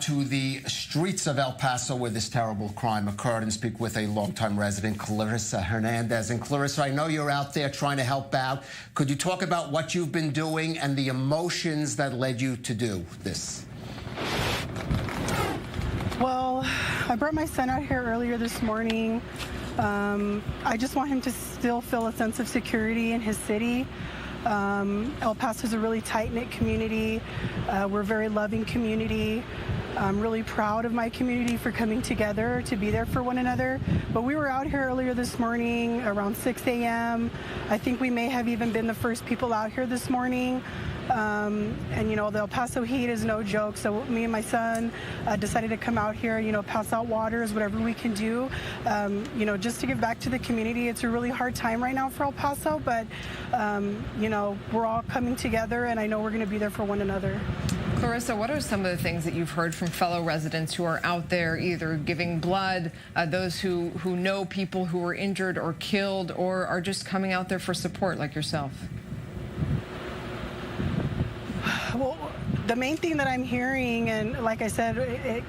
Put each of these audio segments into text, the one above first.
to the streets of El Paso where this terrible crime occurred and speak with a longtime resident, Clarissa Hernandez. And Clarissa, I know you're out there trying to help out. Could you talk about what you've been doing and the emotions that led you to do this? Well, I brought my son out here earlier this morning. I just want him to still feel a sense of security in his city. El Paso is a really tight-knit community. We're a very loving community. I'm really proud of my community for coming together to be there for one another. But we were out here earlier this morning around 6 a.m. I think we may have even been the first people out here this morning. And, you know, the El Paso heat is no joke. So me and my son decided to come out here, you know, pass out waters, whatever we can do, you know, just to give back to the community. It's a really hard time right now for El Paso, but, you know, we're all coming together, and I know we're going to be there for one another. Clarissa, what are some of the things that you've heard from fellow residents who are out there either giving blood, those who know people who were injured or killed, or are just coming out there for support like yourself? Well, the main thing that I'm hearing, and like I said,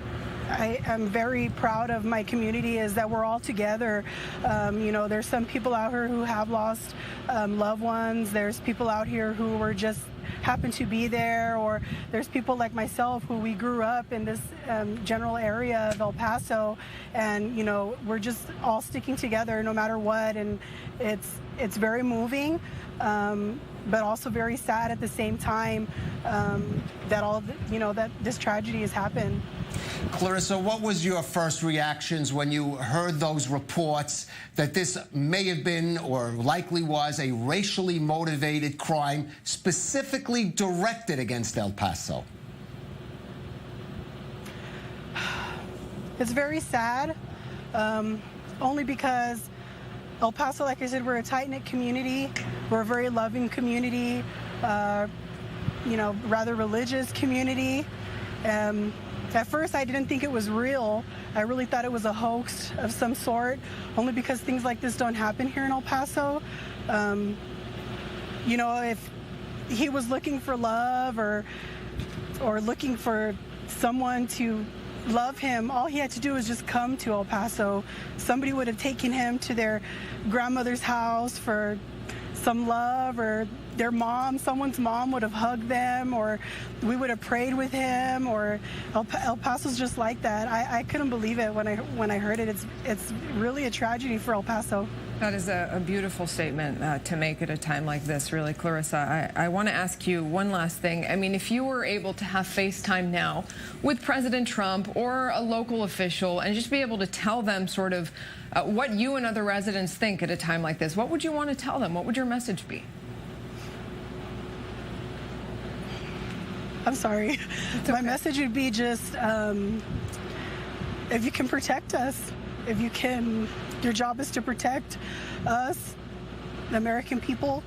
I am very proud of my community, is that we're all together. You know, there's some people out here who have lost loved ones. There's people out here who were just happen to be there, or there's people like myself who we grew up in this general area of El Paso, and you know, we're just all sticking together no matter what, and it's very moving, but also very sad at the same time that that this tragedy has happened. Clarissa, what was your first reactions when you heard those reports that this may have been or likely was a racially motivated crime specifically directed against El Paso? It's very sad, only because El Paso, like I said, we're a tight-knit community. We're a very loving community, you know, rather religious community. At first, I didn't think it was real. I really thought it was a hoax of some sort, only because things like this don't happen here in El Paso. You know, if he was looking for love or looking for someone to love him, all he had to do was just come to El Paso. Somebody would have taken him to their grandmother's house for some love, or their mom, someone's mom would have hugged them, or we would have prayed with him, or El Paso's just like that. I couldn't believe it when I heard it. It's really a tragedy for El Paso. That is a beautiful statement to make at a time like this, really, Clarissa. I want to ask you one last thing. I mean, if you were able to have FaceTime now with President Trump or a local official and just be able to tell them sort of what you and other residents think at a time like this, what would you want to tell them? What would your message be? I'm sorry. Okay. My message would be just, if you can protect us, if you can, your job is to protect us, the American people,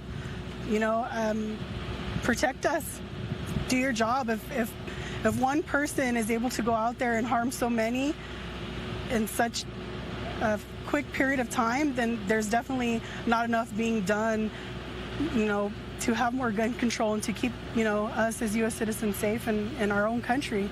you know, protect us. Do your job. If one person is able to go out there and harm so many in such a quick period of time, then there's definitely not enough being done, you know, to have more gun control and to keep, you know, us as U.S. citizens safe in our own country.